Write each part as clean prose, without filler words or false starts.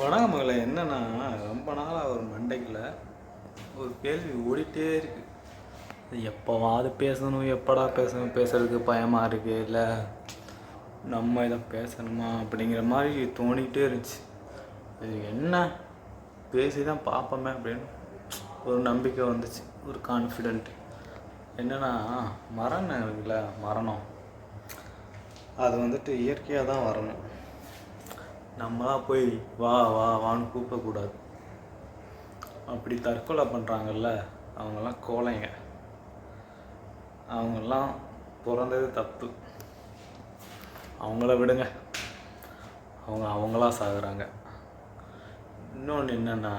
வணக்கம் மகளே. என்னன்னா, ரொம்ப நாளாக ஒரு மண்டைக்குள்ள ஒரு கேள்வி ஓடிட்டே இருக்கு. எப்போவாது பேசணும், எப்படா பேசணும், பேசுறதுக்கு பயமாக இருக்கு, இல்லை நம்ம இதை பேசணுமா அப்படிங்கிற மாதிரி தோணிக்கிட்டே இருந்துச்சு. இது என்ன பேசி தான் பார்ப்போமே அப்படின்னு ஒரு நம்பிக்கை வந்துச்சு, ஒரு கான்ஃபிடென்ட். என்னென்னா, மரணம் இருக்குல்ல, மரணம் அது வந்துட்டு இயற்கையாக தான் வரணும். நம்மளாம் போய் வா வா வான்னு கூப்பிடக்கூடாது. அப்படி தற்கொலை பண்ணுறாங்கல்ல, அவங்கெல்லாம் கோழைங்க. அவங்கெல்லாம் பிறந்தது தப்பு. அவங்கள விடுங்க, அவங்களா சாகுறாங்க. இன்னொன்று என்னென்னா,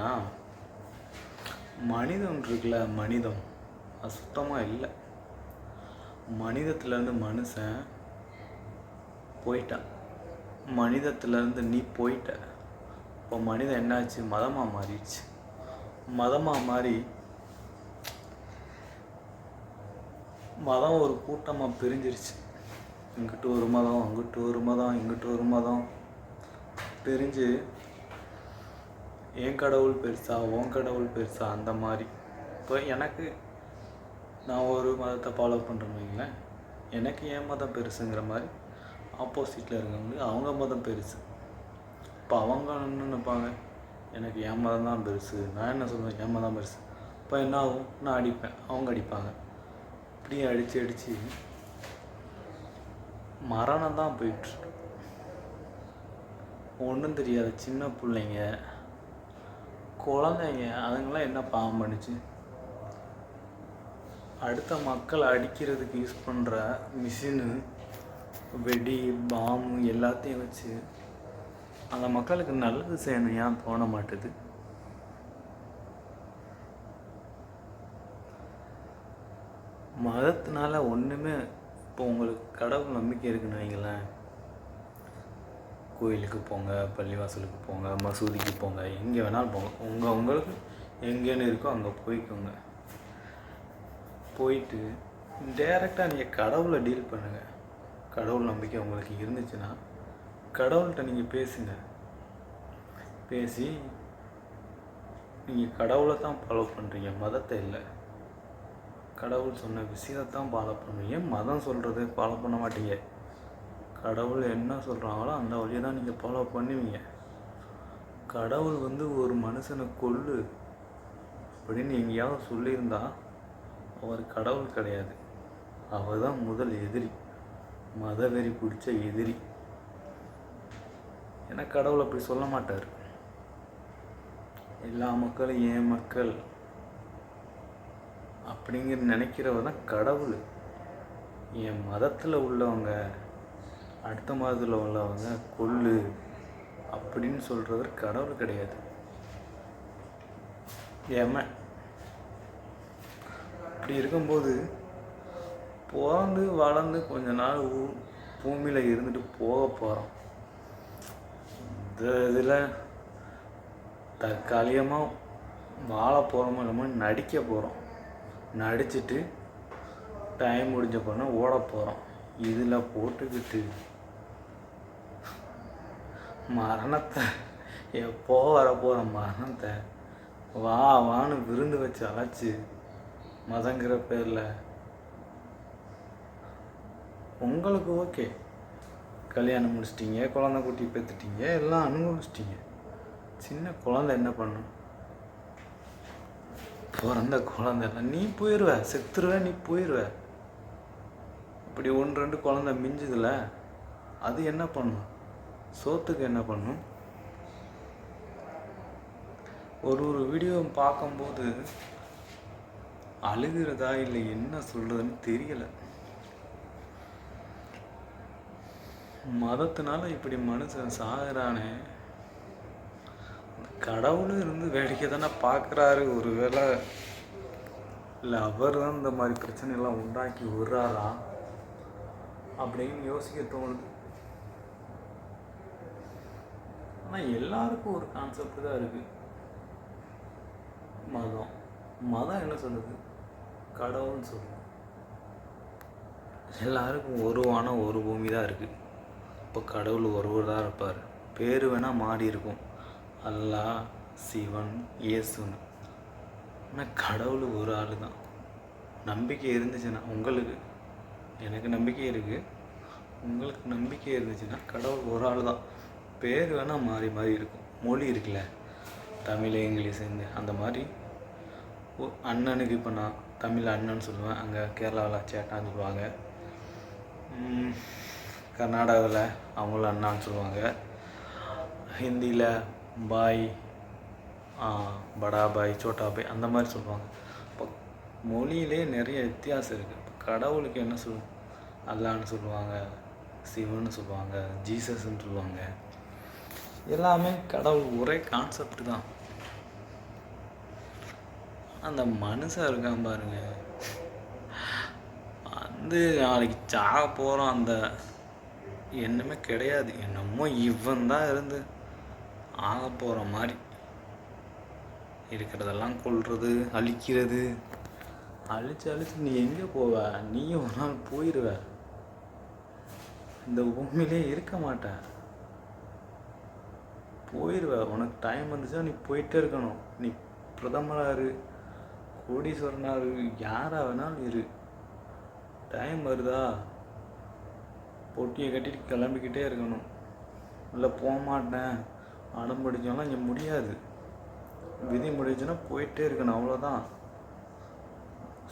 மனிதம் இருக்குல்ல, மனிதம் அது சுத்தமாக இல்லை. மனிதத்துலேருந்து மனுஷன் போயிட்டான். மனிதத்துலேருந்து நீ போயிட்ட. இப்போ மனிதன் என்னாச்சு, மதமாக மாறிடுச்சு. மதமாக மாறி மதம் ஒரு கூட்டமாக பிரிஞ்சிருச்சு. இங்கிட்டு ஒரு மதம், அங்கிட்டு ஒரு மதம், இங்கிட்டு ஒரு மதம் பிரிஞ்சு என் கடவுள் பெருசா, உன் கடவுள் பெருசா, அந்த மாதிரி. இப்போ எனக்கு நான் ஒரு மதத்தை ஃபாலோ பண்ணுறேன்னு வைங்களேன், எனக்கு என் மதம் பெருசுங்கிற மாதிரி ஆப்போசிட்டில் இருக்கவங்க அவங்க மதம் பெருசு. இப்போ அவங்க என்ன நினைப்பாங்க, எனக்கு என் மதம் தான் பெருசு, நான் என்ன சொல்லுவேன், என் மதம் பெருசு. இப்போ என்ன ஆகும், நான் அடிப்பேன், அவங்க அடிப்பாங்க. இப்படியே அடித்து மரணம் தான் போயிட்டுருக்கு. ஒன்றும் தெரியாது சின்ன பிள்ளைங்க, குழந்தைங்க, அதுங்களாம் என்ன பாவம் பண்ணிச்சு. அடுத்த மக்களை அடிக்கிறதுக்கு யூஸ் பண்ணுற மிஷினு, வெடி, பாம்பு எல்லாத்தையும் வச்சு அந்த மக்களுக்கு நல்லது செய்யணும் ஏன் தோண மாட்டுது? மதத்தினால ஒன்றுமே. இப்போ உங்களுக்கு கடவுள் நம்பிக்கை இருக்குன்னு வைங்களேன், கோயிலுக்கு போங்க, பள்ளிவாசலுக்கு போங்க, மசூதிக்கு போங்க, எங்கே வேணாலும் போங்க. உங்களுக்கு எங்கேன்னு இருக்கோ அங்கே போய்க்கோங்க. போயிட்டு டைரெக்டாக நீங்கள் கடவுளை டீல் பண்ணுங்கள். கடவுள் நம்பிக்கை உங்களுக்கு இருந்துச்சுன்னா கடவுள்கிட்ட நீங்கள் பேசுங்க. பேசி நீங்கள் கடவுளை தான் ஃபாலோ பண்ணுறீங்க, மதத்தை இல்லை. கடவுள் சொன்ன விஷயத்தான் ஃபாலோ பண்ணுவீங்க, மதம் சொல்கிறத ஃபாலோ பண்ண மாட்டீங்க. கடவுள் என்ன சொல்கிறாங்களோ அந்த வழியை தான் நீங்கள் ஃபாலோ பண்ணுவீங்க. கடவுள் ஒரு மனுஷனை கொல்லு அப்படின்னு எங்கேயாவது சொல்லியிருந்தா அவர் கடவுள் கிடையாது. அவர் தான் முதல் எதிரி, மதவெறி பிடிச்ச எதிரி. ஏன்னா கடவுள் அப்படி சொல்ல மாட்டார். எல்லா மக்களும் என் மக்கள் அப்படிங்கிற நினைக்கிறவர் தான் கடவுள். என் மதத்தில் உள்ளவங்க அடுத்த மதத்தில் உள்ளவங்க கொல்லு அப்படின்னு சொல்கிறவர் கடவுள் கிடையாது, ஏமன். அப்படி இருக்கும்போது பிறந்து வளர்ந்து கொஞ்ச நாள் பூமியில் இருந்துட்டு போக போகிறோம். இந்த இதில் தற்காலிகமாக வாழ போகிறோமோ இல்லாமல் நடிக்க போகிறோம். நடிச்சுட்டு டைம் முடிஞ்ச போனால் ஓட போகிறோம். இதில் போட்டுக்கிட்டு மரணத்தை, எப்போ வரப்போகிற மரணத்தை வா வான்னு விருந்து வச்சு அழைச்சி மதங்கிற பேரில் உங்களுக்கு ஓகே, கல்யாணம் முடிச்சிட்டிங்க, குழந்தை குட்டி பெற்றுட்டீங்க, எல்லாம் அனுபவிச்சிட்டிங்க. சின்ன குழந்தை என்ன பண்ணும்? பிறந்த குழந்தைலாம் நீ போயிடுவ, செத்துருவ, நீ போயிடுவ. இப்படி 1-2 குழந்தை மிஞ்சுதுல, அது என்ன பண்ணும்? சோத்துக்கு என்ன பண்ணும்? ஒரு வீடியோ பார்க்கும்போது அழுகிறதா இல்லை என்ன சொல்கிறதுன்னு தெரியலை. மதத்தினால இப்படி மனுஷன் சாகுறானே, கடவுளும் இருந்து வேடிக்கை தானே பார்க்குறாரு. ஒரு வேளை இல்லை அவர் தான் இந்த மாதிரி பிரச்சனைலாம் உண்டாக்கி விடுறாரா அப்படின்னு யோசிக்க தோணுது. ஆனால் எல்லாருக்கும் ஒரு கான்செப்ட் தான் இருக்குது. மதம் என்ன சொல்லுது, கடவுள்னு சொல்லுது. எல்லாருக்கும் ஒரு வானம் ஒரு பூமி தான் இருக்குது. இப்போ கடவுள் ஒருவர் தான் இருப்பார். பேர் வேணால் மாறி இருக்கும், அல்லாஹ், சிவன், இயேசுன்னு. ஆனால் கடவுள் ஒரு ஆள் தான். நம்பிக்கை இருந்துச்சுன்னா உங்களுக்கு, எனக்கு நம்பிக்கை இருக்குது, உங்களுக்கு நம்பிக்கை இருந்துச்சுன்னா கடவுள் ஒரு ஆள் தான். பேர் வேணால் மாறி மாறி இருக்கும், மொழி இருக்குல்ல, தமிழ் இங்கிலீஷ் ஹிந்தி அந்த மாதிரி. அண்ணனுக்கு இப்போ நான் தமிழ் அண்ணன் சொல்லுவேன், அங்கே கேரளாவில் சேட்டான்னு சொல்லுவாங்க, கர்நாடகாவில் அவங்கள அண்ணான்னு சொல்லுவாங்க, ஹிந்தியில் பாய், படா பாய், சோட்டா பாய் அந்த மாதிரி சொல்லுவாங்க. இப்போ மொழியிலே நிறைய வித்தியாசம் இருக்குது. இப்போ கடவுளுக்கு என்ன அல்லான்னு சொல்லுவாங்க, சிவன்னு சொல்லுவாங்க, ஜீசஸ்ன்னு சொல்லுவாங்க. எல்லாமே கடவுள் ஒரே கான்செப்ட் தான். அந்த மனுஷன் இருக்கான் பாருங்க, நாளைக்கு சாக போகிறோம் அந்த எண்ணமே கிடையாது. என்னமோ இவன் தான் இருந்து ஆக போகிற மாதிரி இருக்கிறதெல்லாம் கொல்றது, அழிக்கிறது. அழிச்சு நீ எங்கே போவ? நீயும் ஒரு நாள் போயிடுவ, இந்த பூமியிலே இருக்க மாட்ட, போயிடுவ. உனக்கு டைம் வந்துச்சுன்னா நீ போயிட்டே இருக்கணும். நீ பிரதமராரு, கோடீஸ்வரனாரு, யாராக வேணாலும் இரு, டைம் வருதா பொட்டியை கட்டிட்டு கிளம்பிக்கிட்டே இருக்கணும். இல்லை போக மாட்டேன் அடம் பிடிச்சோம்னா இங்கே முடியாது. விதி முடிச்சுன்னா போயிட்டே இருக்கணும், அவ்வளோதான்.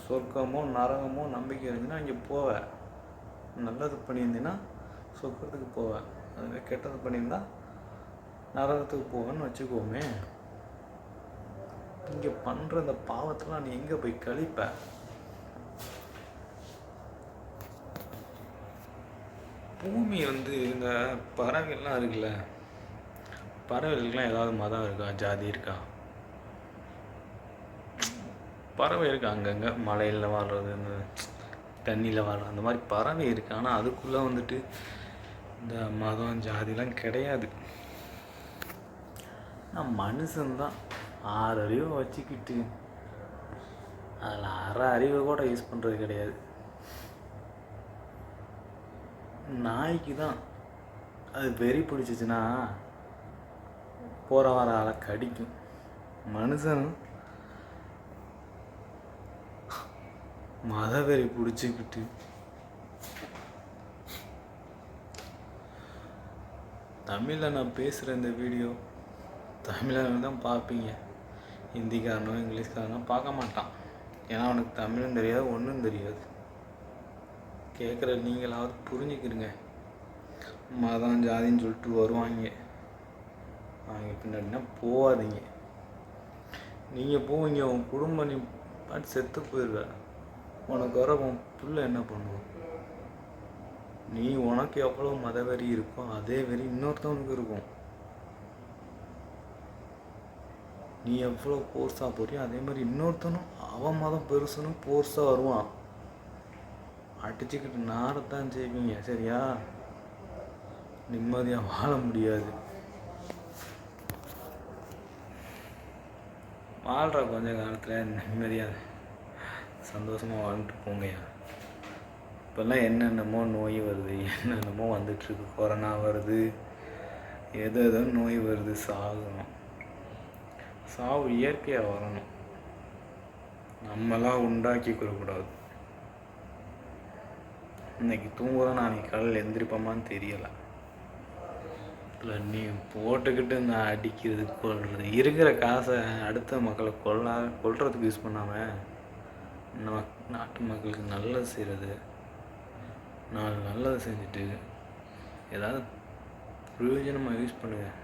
சொர்க்கமோ நரகமோ நம்பிக்கை இருந்துச்சுன்னா இங்கே போவேன். நல்லது பண்ணியிருந்தீங்கன்னா சொர்க்கத்துக்கு போவேன், அதுவே கெட்டது பண்ணியிருந்தா நரகத்துக்கு போவேன்னு வச்சுக்கோமே. இங்கே பண்ணுற இந்த பாவத்தெல்லாம் நீ எங்கே போய் கழிப்ப? பூமி இந்த பறவைகள்லாம் இருக்குல்ல, பறவைகளுக்கெல்லாம் ஏதாவது மதம் இருக்கா, ஜாதி இருக்கா? பறவை இருக்கு, அங்கங்கே மலையில் வாழ்கிறது, இந்த தண்ணியில் வாழ்கிறது, அந்த மாதிரி பறவை இருக்குது. ஆனால் அதுக்குள்ளே இந்த மதம் ஜாதிலாம் கிடையாது. நான் மனுஷன்தான் 6 அறிவை வச்சுக்கிட்டு அதில் அரை அறிவை கூட யூஸ் பண்ணுறது கிடையாது. நாய்க்கு தான் அது வெறி பிடிச்சிச்சின்னா போகிற வர ஆளை கடிக்கும். மனுஷன் மதவெறி பிடிச்சிக்கிட்டு தமிழில் நான் பேசுகிற இந்த வீடியோ தமிழில் தான் பார்ப்பீங்க. ஹிந்திக்காரனோ இங்கிலீஷ்காரனோ பார்க்க மாட்டான், ஏன்னா அவனுக்கு தமிழும் தெரியாது, ஒன்றும் தெரியாது. கேட்குற நீங்களாவது புரிஞ்சுக்கிடுங்க. மதம் ஜாதின்னு சொல்லிட்டு வருவாங்க, அவங்க பின்னாடினா போகாதீங்க. நீங்கள் போவீங்க, உன் குடும்பம் நீ பாட்டு செத்து போயிடுவ. உனக்கு வர உன் புள்ள என்ன பண்ணுவோம்? நீ உனக்கு எவ்வளோ மதவெறி இருக்கோ அதே வெறி இன்னொருத்தவனுக்கு இருக்கும். நீ எவ்வளோ போர்ஸாக போறியோ அதே மாதிரி இன்னொருத்தனும் அவன் மதம் பெருசுன்னு போர்ஸாக வருவான். அடிச்சுக்கிட்டு நாரத்தான் செய்வீங்க, சரியா? நிம்மதியாக வாழ முடியாது. வாழ்கிற கொஞ்ச காலத்தில் நிம்மதியாக சந்தோஷமாக வாழ்ந்துட்டு போங்கய்யா. இப்போல்லாம் என்னென்னமோ நோய் வருது, என்னென்னமோ வந்துட்டுருக்கு. கொரோனா வருது, எதோ நோய் வருது. சாவு இயற்கையாக வரணும், நம்மளாம் உண்டாக்கி கொள்ளக்கூடாது. இன்னைக்கு தூங்குறோம், நாளைக்கு காலையில் எந்திரிப்போமான்னு தெரியலை. இல்லை நீ போட்டுக்கிட்டு நான் அடிக்கிறது கொள்வது, இருக்கிற காசை அடுத்த மக்களை கொல்றதுக்கு யூஸ் பண்ணாமல் நாட்டு மக்களுக்கு நல்லது செய்கிறது, 4 நல்லது செஞ்சுட்டு ஏதாவது பிரயோஜனமாக யூஸ் பண்ணுங்கள்.